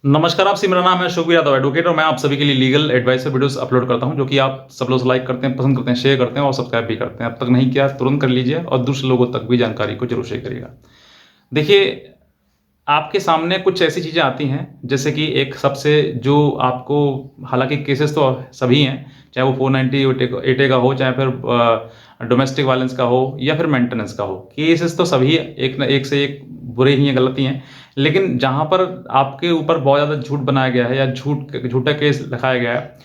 नमस्कार आपसे, मेरा नाम है शुभ यादव एडवोकेट और मैं आप सभी के लिए लीगल एडवाइस वीडियोस अपलोड करता हूं, जो कि आप सब लोग लाइक करते हैं, पसंद करते हैं, शेयर करते हैं और सब्सक्राइब भी करते हैं। अब तक नहीं किया तुरंत कर लीजिए और दूसरे लोगों तक भी जानकारी को जरूर शेयर करिएगा। देखिए, आपके सामने कुछ ऐसी चीज़ें आती हैं, जैसे कि एक सबसे जो आपको, हालाँकि केसेस तो सभी हैं, चाहे वो 490 एटे का हो, चाहे फिर डोमेस्टिक वायलेंस का हो या फिर मेंटेनेंस का हो। केसेस तो सभी एक न एक से एक बुरे ही हैं, गलत ही हैं। लेकिन जहाँ पर आपके ऊपर बहुत ज़्यादा झूठ बनाया गया है या झूठा केस दिखाया गया है,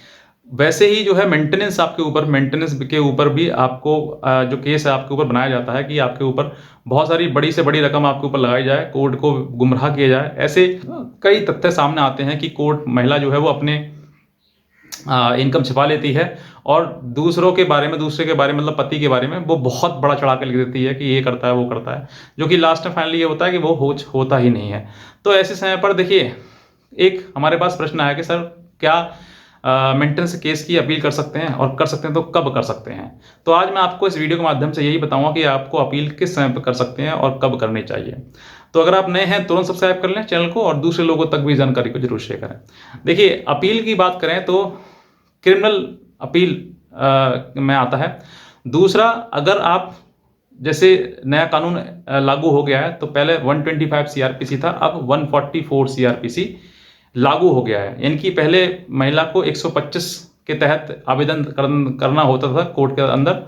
वैसे ही जो है मेंटेनेंस के ऊपर भी आपको जो केस है आपके ऊपर बनाया जाता है कि आपके ऊपर बहुत सारी बड़ी से बड़ी रकम आपके ऊपर लगाई जाए, कोर्ट को गुमराह किया जाए। ऐसे कई तथ्य सामने आते हैं कि कोर्ट महिला जो है वो अपने इनकम छिपा लेती है और दूसरे के बारे में, मतलब पति के बारे में वो बहुत बड़ा चढ़ा के लिख देती है कि ये करता है, वो करता है, जो कि लास्ट में फाइनली ये होता है कि वो होता ही नहीं है। तो ऐसे समय पर देखिए, एक हमारे पास प्रश्न आया कि सर, क्या मेंटेनेंस केस की अपील कर सकते हैं, और कर सकते हैं तो कब कर सकते हैं। तो आज मैं आपको इस वीडियो के माध्यम से यही बताऊंगा कि आपको अपील किस समय पर कर सकते हैं और कब करनी चाहिए। तो अगर आप नए हैं, तुरंत सब्सक्राइब कर लें चैनल को और दूसरे लोगों तक भी जानकारी को जरूर शेयर करें। देखिए, अपील की बात करें तो क्रिमिनल अपील में आता है। दूसरा, अगर आप, जैसे नया कानून लागू हो गया है, तो पहले 125 सीआरपीसी था, अब 144 सीआरपीसी लागू हो गया है। यानी कि पहले महिला को 125 के तहत आवेदन करना होता था कोर्ट के अंदर,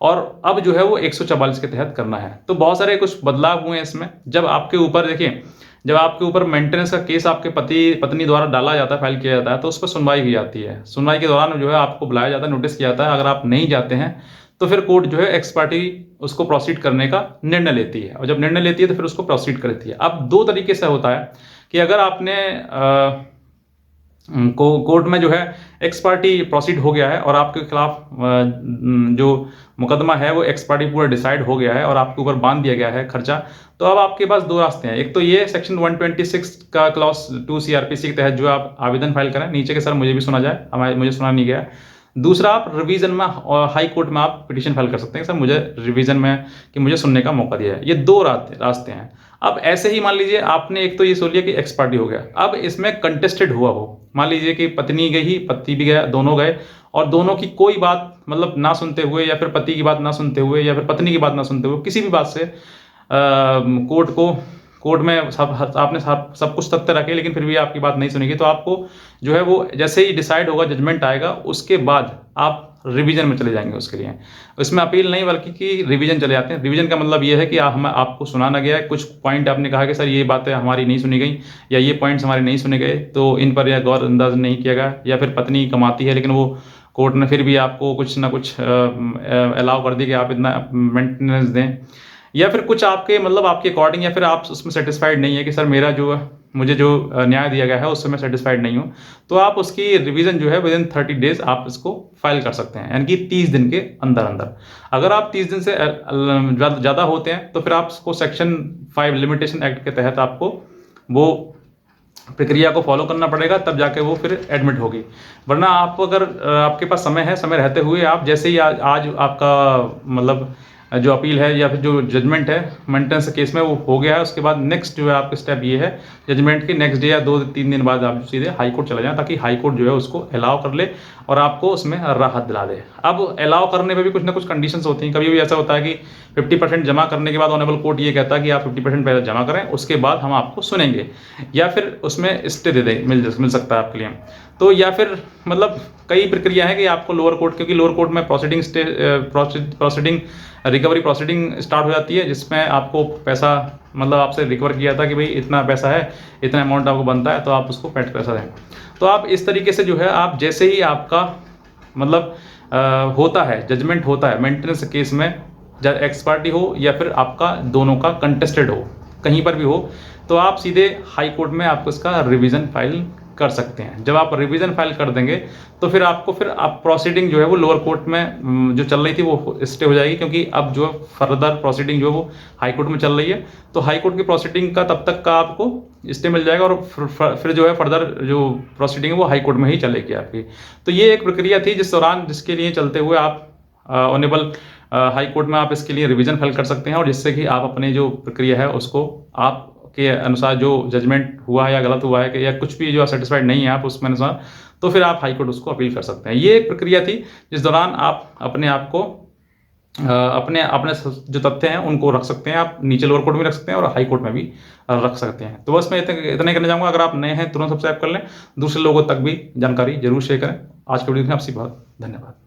और अब जो है वो 144 के तहत करना है। तो बहुत सारे कुछ बदलाव हुए हैं इसमें। जब आपके ऊपर, देखिए, जब आपके ऊपर मेंटेनेंस का केस आपके पत्नी द्वारा डाला जाता है, फाइल किया जाता है, तो उस पर सुनवाई की जाती है। सुनवाई के दौरान जो है आपको बुलाया जाता है, नोटिस किया जाता है। अगर आप नहीं जाते हैं तो फिर कोर्ट जो है एक्स पार्टी उसको प्रोसीड करने का निर्णय लेती है, और जब निर्णय लेती है तो फिर उसको प्रोसीड करती है। अब दो तरीके से होता है कि अगर आपने कोर्ट में जो है एक्स पार्टी प्रोसीड हो गया है और आपके खिलाफ जो मुकदमा है वो एक्स पार्टी पूरा डिसाइड हो गया है और आपके ऊपर बांध दिया गया है खर्चा, तो अब आपके पास दो रास्ते हैं। एक तो ये सेक्शन 126 का क्लॉज 2 सीआरपीसी के तहत जो आप आवेदन फाइल करें नीचे के, सर मुझे भी सुना जाए, मुझे सुना नहीं गया। दूसरा, आप रिवीजन में और हाई कोर्ट में आप पिटीशन फाइल कर सकते हैं, सर मुझे रिवीजन में कि मुझे सुनने का मौका दिया है। ये दो रास्ते हैं। अब ऐसे ही मान लीजिए आपने एक तो ये सोच लिया कि एक्स पार्टी हो गया, अब इसमें कंटेस्टेड हुआ हो, मान लीजिए कि पत्नी गई, पति भी गया, दोनों गए, और दोनों की कोई बात मतलब ना सुनते हुए, या फिर पति की बात ना सुनते हुए, या फिर पत्नी की बात ना सुनते हुए, किसी भी बात से कोर्ट में आपने सब कुछ तथ्य रखे, लेकिन फिर भी आपकी बात नहीं सुनेगी, तो आपको जो है वो जैसे ही डिसाइड होगा, जजमेंट आएगा, उसके बाद आप रिवीजन में चले जाएंगे। उसके लिए इसमें अपील नहीं, बल्कि कि रिवीजन चले जाते हैं। रिवीजन का मतलब ये है कि आपको सुनाना गया है, कुछ पॉइंट आपने कहा कि सर ये बातें हमारी नहीं सुनी गई, या ये पॉइंट्स हमारे नहीं सुने गए, तो इन पर यह गौर अंदाज नहीं किया गया, या फिर पत्नी कमाती है लेकिन वो कोर्ट ने फिर भी आपको कुछ ना कुछ अलाउ कर दी कि आप इतना मेंटेनेंस दें, या फिर कुछ आपके मतलब आपके अकॉर्डिंग, या फिर आप उसमें सेटिस्फाइड नहीं है कि सर मुझे जो न्याय दिया गया है उससे मैं सेटिस्फाइड नहीं हूँ, तो आप उसकी रिवीजन जो है विदिन 30 डेज आप इसको फाइल कर सकते हैं, यानी कि 30 दिन के अंदर अंदर। अगर आप 30 दिन से ज़्यादा होते हैं तो फिर आपको सेक्शन 5 लिमिटेशन एक्ट के तहत आपको वो प्रक्रिया को फॉलो करना पड़ेगा, तब जाके वो फिर एडमिट होगी। वरना आप, अगर आपके पास समय है, समय रहते हुए आप जैसे ही आज आपका मतलब जो अपील है या फिर जो जजमेंट है मेंटेनेंस केस में वो हो गया है, उसके बाद नेक्स्ट जो है आपका स्टेप ये है, जजमेंट के नेक्स्ट डे या 2-3 दिन बाद आप सीधे हाई कोर्ट चले जाएं, ताकि हाई कोर्ट जो है उसको अलाउ कर ले और आपको उसमें राहत दिला दे। अब अलाउ करने में भी कुछ ना कुछ कंडीशंस होती हैं। कभी भी ऐसा होता है कि 50% जमा करने के बाद ऑनरेबल कोर्ट ये कहता है कि आप 50% पहले जमा करें, उसके बाद हम आपको सुनेंगे, या फिर उसमें स्टे दे दें, मिल सकता है आपके लिए। तो या फिर मतलब कई प्रक्रिया है कि आपको लोअर कोर्ट, क्योंकि लोअर कोर्ट में प्रोसीडिंग रिकवरी प्रोसीडिंग स्टार्ट हो जाती है, जिसमें आपको पैसा मतलब आपसे रिकवर किया था कि भाई इतना पैसा है, इतना अमाउंट आपको बनता है, तो आप उसको पैसा दें। तो आप इस तरीके से जो है, आप जैसे ही आपका मतलब होता है, जजमेंट होता है मेंटेनेंस केस में, जब एक्स पार्टी हो या फिर आपका दोनों का कंटेस्टेड हो, कहीं पर भी हो, तो आप सीधे हाई कोर्ट में आपको इसका रिवीजन फाइल कर सकते हैं। जब आप रिवीजन फाइल कर देंगे तो फिर आप प्रोसीडिंग जो है वो लोअर कोर्ट में जो चल रही थी वो स्टे हो जाएगी, क्योंकि अब जो फर्दर प्रोसीडिंग जो है वो हाई कोर्ट में चल रही है। तो हाई कोर्ट की प्रोसीडिंग का तब तक का आपको स्टे मिल जाएगा, और फिर जो है फर्दर जो प्रोसीडिंग है वो हाई कोर्ट में ही चलेगी आपकी। तो ये एक प्रक्रिया थी जिसके लिए चलते हुए आप ऑनेबल हाई कोर्ट में आप इसके लिए रिवीजन फाइल कर सकते हैं, और जिससे कि आप अपने जो प्रक्रिया है उसको आप के अनुसार जो जजमेंट हुआ है या गलत हुआ है कि या कुछ भी जो सेटिस्फाइड नहीं है आप उसमें अनुसार, तो फिर आप हाई कोर्ट उसको अपील कर सकते हैं। ये एक प्रक्रिया थी जिस दौरान आप अपने आप को अपने अपने जो तथ्य हैं उनको रख सकते हैं, आप नीचे लोअर कोर्ट में रख सकते हैं और हाई कोर्ट में भी रख सकते हैं। तो बस मैं इतना ही करना चाहूँगा। अगर आप नए हैं तुरंत सब्सक्राइब कर लें, दूसरे लोगों तक भी जानकारी जरूर शेयर करें। आज के वीडियो में आपसे बहुत धन्यवाद।